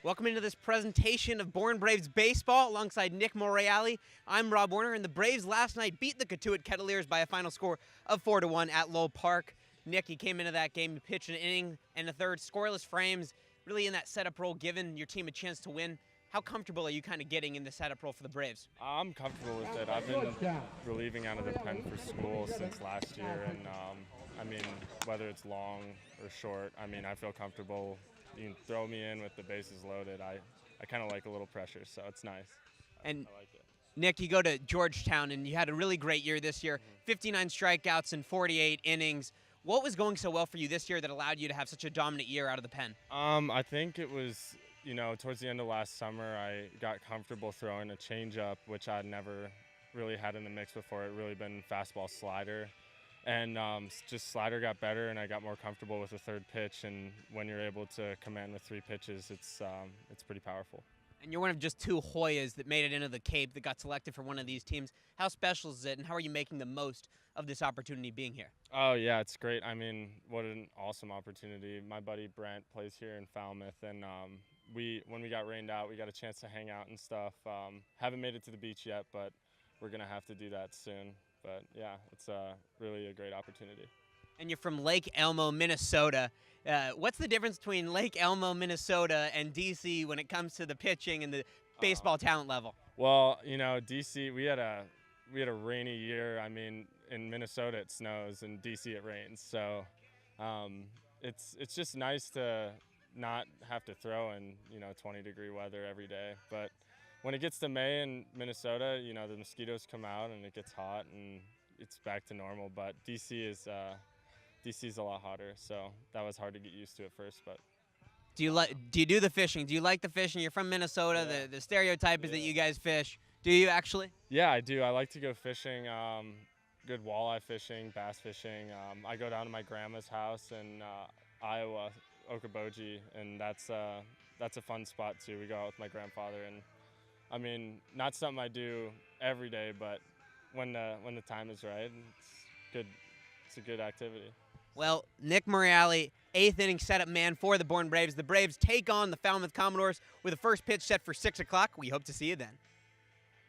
Welcome into this presentation of Bourne Braves baseball alongside Nick Morreale. I'm Rob Werner, and the Braves last night beat the Cotuit Kettleers by a final score of 4-1 at Lowell Park. Nick, you came into that game, you pitched an inning and a third, scoreless frames, really in that setup role, giving your team a chance to win. How comfortable are you kind of getting in the setup role for the Braves? I'm comfortable with it. I've been relieving out of the pen for school since last year, and whether it's long or short, I feel comfortable. You can throw me in with the bases loaded. I kind of like a little pressure, so it's nice. And I like it. Nick, you go to Georgetown, and you had a really great year this year, 59 strikeouts and 48 innings. What was going so well for you this year that allowed you to have such a dominant year out of the pen? I think it was, towards the end of last summer, I got comfortable throwing a changeup, which I'd never really had in the mix before. It really been fastball slider. And just slider got better, and I got more comfortable with the third pitch. And when you're able to command with three pitches, it's pretty powerful. And you're one of just two Hoyas that made it into the Cape that got selected for one of these teams. How special is it, and how are you making the most of this opportunity being here? Oh, yeah, it's great. What an awesome opportunity. My buddy Brent plays here in Falmouth, and when we got rained out, we got a chance to hang out and stuff. Haven't made it to the beach yet, but we're going to have to do that soon. But, yeah, it's really a great opportunity. And you're from Lake Elmo, Minnesota. What's the difference between Lake Elmo, Minnesota, and D.C. when it comes to the pitching and the baseball talent level? Well, D.C., we had a rainy year. In Minnesota it snows, in D.C. it rains. So it's just nice to not have to throw in 20-degree weather every day. But when it gets to May in Minnesota, the mosquitoes come out and it gets hot and it's back to normal. But D.C. is a lot hotter, so that was hard to get used to at first. But do you do the fishing? Do you like the fishing? You're from Minnesota. Yeah. The stereotype is that you guys fish. Do you actually? Yeah, I do. I like to go fishing. Good walleye fishing, bass fishing. I go down to my grandma's house in Iowa, Okoboji, and that's a fun spot too. We go out with my grandfather, and not something I do every day, but when the time is right, it's good. It's a good activity. Well, Nick Morreale, eighth inning setup man for the Bourne Braves. The Braves take on the Falmouth Commodores with a first pitch set for 6 o'clock. We hope to see you then.